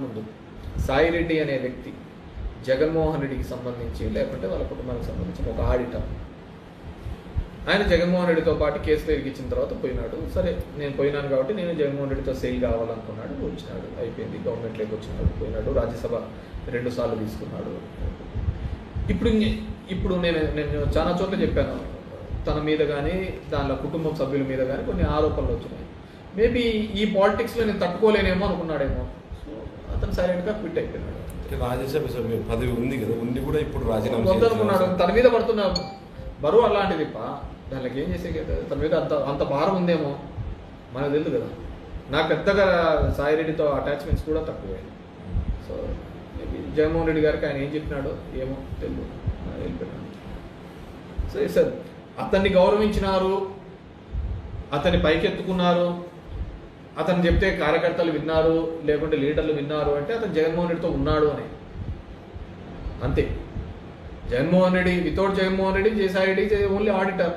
ముందు సాయిరెడ్డి అనే వ్యక్తి జగన్మోహన్ రెడ్డికి సంబంధించి లేకుంటే వాళ్ళ కుటుంబానికి సంబంధించిన ఒక ఆడిటర్. ఆయన జగన్మోహన్ రెడ్డితో పాటు కేసులో ఇరికిచ్చిన తర్వాత పోయినాడు. సరే నేను పోయినాను కాబట్టి నేను జగన్మోహన్ రెడ్డితో సెయిల్ కావాలనుకున్నాడు, వచ్చినాడు, అయిపోయింది, గవర్నమెంట్లోకి వచ్చినాడు, పోయినాడు, రాజ్యసభ 2 సార్లు తీసుకున్నాడు. ఇప్పుడు నేను చాలా చోట్ల చెప్పాను, తన మీద కానీ దానిలో కుటుంబం సభ్యుల మీద కానీ కొన్ని ఆరోపణలు వచ్చినాయి. మేబీ ఈ పాలిటిక్స్లో నేను తట్టుకోలేనేమో అనుకున్నాడేమో. సో అతను సైలెంట్గా క్విట్ అయిపోయినాడు. రాజ్యసభ సభ్య పదవి ఉంది కదా, ఉండి కూడా ఇప్పుడు రాజీనామా వద్దనుకున్నాడు. తన మీద పడుతున్న బరువు అలాంటిది. దానికి ఏం చేసే కదా, తన మీద అంత భారం ఉందేమో మనకు తెలియదు కదా. నాకు పెద్దగా సాయిరెడ్డితో అటాచ్మెంట్స్ కూడా తక్కువే. సో మేబీ జగన్మోహన్ రెడ్డి గారికి ఆయన ఏం చెప్పినాడో ఏమో తెలియదు, వెళ్ళిపోయినాడు. సో సార్ అతన్ని గౌరవించినారు, అతన్ని పైకెత్తుకున్నారు, అతను చెప్తే కార్యకర్తలు విన్నారు, లేకుంటే లీడర్లు విన్నారు అంటే అతను జగన్మోహన్ రెడ్డితో ఉన్నాడు అని అంతే. Jaganmohan Reddy without Jaganmohan Reddy Saireddy only auditor.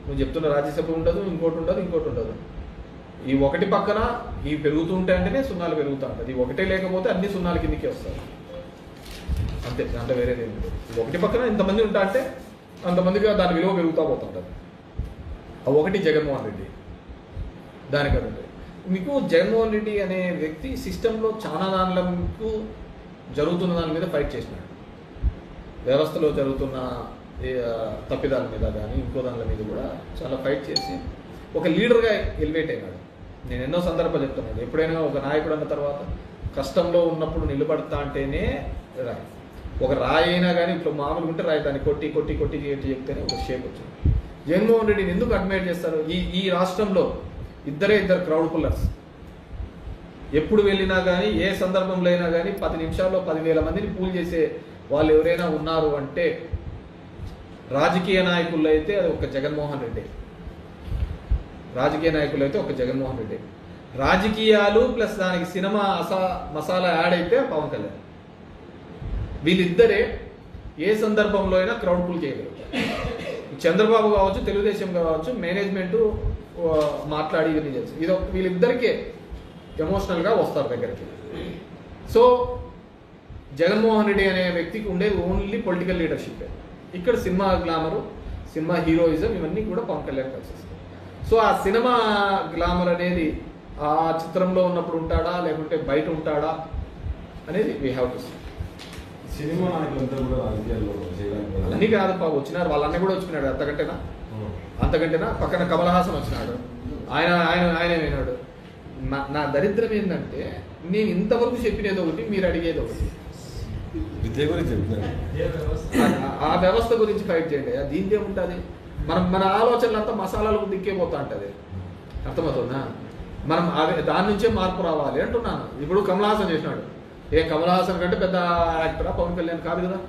నువ్వు చెప్తున్న రాజ్యసభ ఉండదు, ఇంకోటి ఉండదు. ఈ ఒకటి పక్కన ఈ పెరుగుతూ ఉంటాయంటేనే సున్నాలు పెరుగుతూ ఉంటుంది. ఈ ఒకటే లేకపోతే అన్ని సున్నాలు కిందికి వస్తాయి అంతే, దాంట్లో వేరేది ఏమి లేదు. ఒకటి పక్కన ఇంతమంది ఉంటా అంటే అంతమందిగా దాని విలువ పెరుగుతూ పోతుంటుంది. ఆ ఒకటి జగన్మోహన్ రెడ్డి. దానికంటే మీకు జగన్మోహన్ రెడ్డి అనే వ్యక్తి సిస్టంలో చాలా దానిలకు జరుగుతున్న దాని మీద ఫైట్ చేసినాడు. వ్యవస్థలో జరుగుతున్న తప్పిదాల మీద కానీ ఇంకో దానిల మీద కూడా చాలా ఫైట్ చేసి ఒక లీడర్గా ఎలివేట్ అయినాడు. నేను ఎన్నో సందర్భాలు చెప్తున్నాను, ఎప్పుడైనా ఒక నాయకుడు అన్న తర్వాత కష్టంలో ఉన్నప్పుడు నిలబడతా అంటేనే రాయి. ఒక రాయి అయినా కానీ ఇప్పుడు మామూలుగా ఉంటే రాయి, దాన్ని కొట్టి కొట్టి కొట్టి చెప్తేనే ఒక షేప్ వచ్చింది. జగన్మోహన్ రెడ్డిని ఎందుకు అడ్మైర్ చేస్తారు? ఈ రాష్ట్రంలో ఇద్దరు క్రౌడ్ పుల్లర్స్. ఎప్పుడు వెళ్ళినా కానీ ఏ సందర్భంలో అయినా కానీ 10 నిమిషాల్లో 10,000 మందిని పూల్ చేసే వాళ్ళు ఎవరైనా ఉన్నారు అంటే రాజకీయ నాయకుల్లో అయితే అది ఒక జగన్మోహన్ రెడ్డి. రాజకీయాలు ప్లస్ దానికి సినిమా మసాలా యాడ్ అయితే పవన్ కళ్యాణ్. వీళ్ళిద్దరే ఏ సందర్భంలో అయినా క్రౌడ్ పుల్ చేయగలుగుతారు. చంద్రబాబు కావచ్చు, తెలుగుదేశం కావచ్చు, మేనేజ్మెంటు మాట్లాడి ఇవన్నీ తెలుసు. ఇది వీళ్ళిద్దరికే ఎమోషనల్గా వస్తారు దగ్గరికి. సో జగన్మోహన్ రెడ్డి అనే వ్యక్తికి ఉండేది ఓన్లీ పొలిటికల్ లీడర్షిప్. ఇక్కడ సినిమా గ్లామరు, సినిమా హీరోయిజం ఇవన్నీ కూడా పవన్ కళ్యాణ్ కలిసి. సో ఆ సినిమా గ్లామర్ అనేది ఆ చిత్రంలో ఉన్నప్పుడు ఉంటాడా లేకుంటే బయట ఉంటాడా అనేది we have to see. Cinema నాయకులంతా కూడా రాజకీయాల్లో అన్నీ కాదు వచ్చినారు, వాళ్ళన్నీ కూడా వచ్చినాడు. అంతకంటేనా పక్కన కమల్ హాసన్ వచ్చినాడు, ఆయన విన్నాడు. నా దరిద్రం ఏంటంటే నేను ఇంతవరకు చెప్పినది ఒకటి, మీరు అడిగేది ఒకటి. ఆ వ్యవస్థ గురించి ఫైట్ చేయండి. దీనికి ఏముంటుంది? మన ఆలోచనలు అంతా మసాలాలకు దిక్కే పోతా ఉంటుంది. అర్థమవుతుందా? మనం దాని నుంచే మార్పు రావాలి అంటున్నాను. ఇప్పుడు కమల్ హాసన్ చేసినాడు. కమల్ హాసన్ కంటే పెద్ద యాక్టరా పవన్ కళ్యాణ్? కాదు కదా.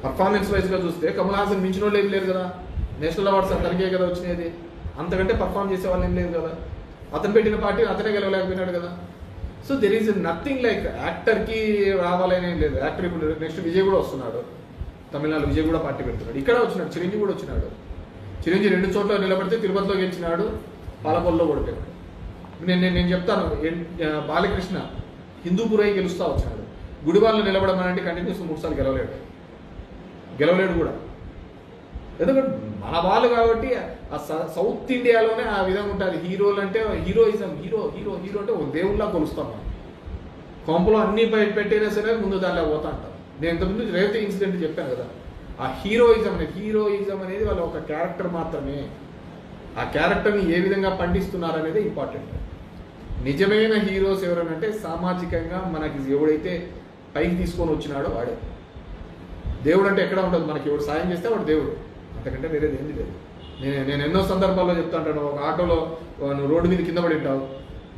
పర్ఫార్మెన్స్ వైజ్గా చూస్తే కమల్ హాసన్ మించిన వాళ్ళు ఏం లేదు కదా. నేషనల్ అవార్డ్స్ అతనికే కదా వచ్చినది. అంతకంటే పర్ఫామ్ చేసే వాళ్ళు ఏం లేదు కదా. అతను పెట్టిన పార్టీ అతనే గెలవలేకపోయినాడు కదా. So there is nothing like యాక్టర్కి రావాలనే లేదు. యాక్టర్ ఇప్పుడు నెక్స్ట్ విజయ్ కూడా వస్తున్నాడు, తమిళనాడు విజయ్ కూడా పార్టీ పెడుతున్నాడు. ఇక్కడ వచ్చినాడు, చిరంజీవి కూడా వచ్చినాడు. చిరంజీవి 2 చోట్ల నిలబడితే తిరుపతిలో గెలిచినాడు, పాలకొల్లో ఓడిపోయాడు. నేను చెప్తాను, బాలకృష్ణ హిందూపురై గెలుస్తూ వచ్చినాడు. గుడివాళ్ళు నిలబడమనంటే కంటిన్యూస్ 3 సార్లు గెలవలేడు కూడా. ఎందుకంటే మన వాళ్ళు కాబట్టి ఆ సౌత్ ఇండియాలోనే ఆ విధంగా ఉంటుంది. హీరోలు అంటే హీరోయిజం, హీరో అంటే ఒక దేవుళ్ళలా కొలుస్తాం మనం. కొంపలో అన్ని పెట్టైనా సరే ముందు దానిలో పోతా అంటాం. నేను ఇంతకుముందు రేవతి ఇన్సిడెంట్ చెప్పాను కదా. ఆ హీరోయిజం అనేది వాళ్ళ ఒక క్యారెక్టర్ మాత్రమే. ఆ క్యారెక్టర్ని ఏ విధంగా పండిస్తున్నారు అనేది ఇంపార్టెంట్. నిజమైన హీరోస్ ఎవరనంటే సామాజికంగా మనకి ఎవడైతే పైకి తీసుకొని వచ్చినాడో వాడే. దేవుడు అంటే ఎక్కడ ఉంటుంది? మనకి ఎవడు సాయం చేస్తే వాడు దేవుడు, అంతకంటే వేరేది ఏంది లేదు. నేను ఎన్నో సందర్భాల్లో చెప్తా ఉంటాను. ఒక ఆటోలో నువ్వు రోడ్డు మీద కింద పడి ఉంటావు,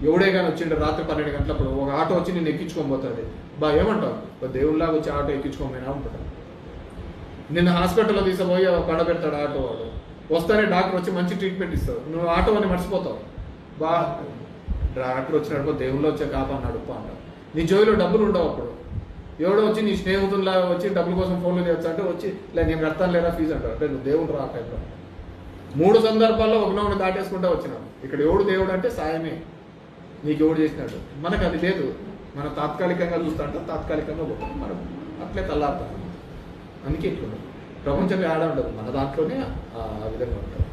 ఎవడే కానీ వచ్చిండు రాత్రి 12 గంటలప్పుడు ఒక ఆటో వచ్చి నేను ఎక్కించుకొని పోతుంది. ఏమంటావు? దేవుళ్ళలాగా వచ్చి ఆటో ఎక్కించుకోమైనా ఉంటాడు. నిన్న హాస్పిటల్లో తీసుకుపోయి పడబెడతాడు ఆటో వాడు. వస్తానే డాక్టర్ వచ్చి మంచి ట్రీట్మెంట్ ఇస్తాడు. నువ్వు ఆటో అని మర్చిపోతావు. డాక్టర్ వచ్చినప్పుడు దేవుళ్ళు వచ్చే కాపాడినాడు అంటావు. నీ జోబులో డబ్బులు ఉండవు. అప్పుడు ఎవడో వచ్చి నీ స్నేహితుల్లాగా వచ్చి డబ్బుల కోసం ఫోన్లు చేయొచ్చు అంటే వచ్చి నేను కడతాను లేదా ఫీజు అంటారు. అంటే నువ్వు దేవుడు రా టైంలో. 3 సందర్భాల్లో ఒకనొకటి దాటేసుకుంటా వచ్చినావు. ఇక్కడ ఎవడు దేవుడు అంటే సాయమే, నీకు ఎవడు చేసినాడు. మనకు అది లేదు. మనం తాత్కాలికంగా చూస్తూ ఉంటాం, తాత్కాలికంగా పోతాం, మనం అట్లే తల్లారుతాం. అందుకే ఇట్లుండదు. ప్రపంచంలో ఆడ ఉండదు, మన దాంట్లోనే ఆ విధంగా ఉంటాం.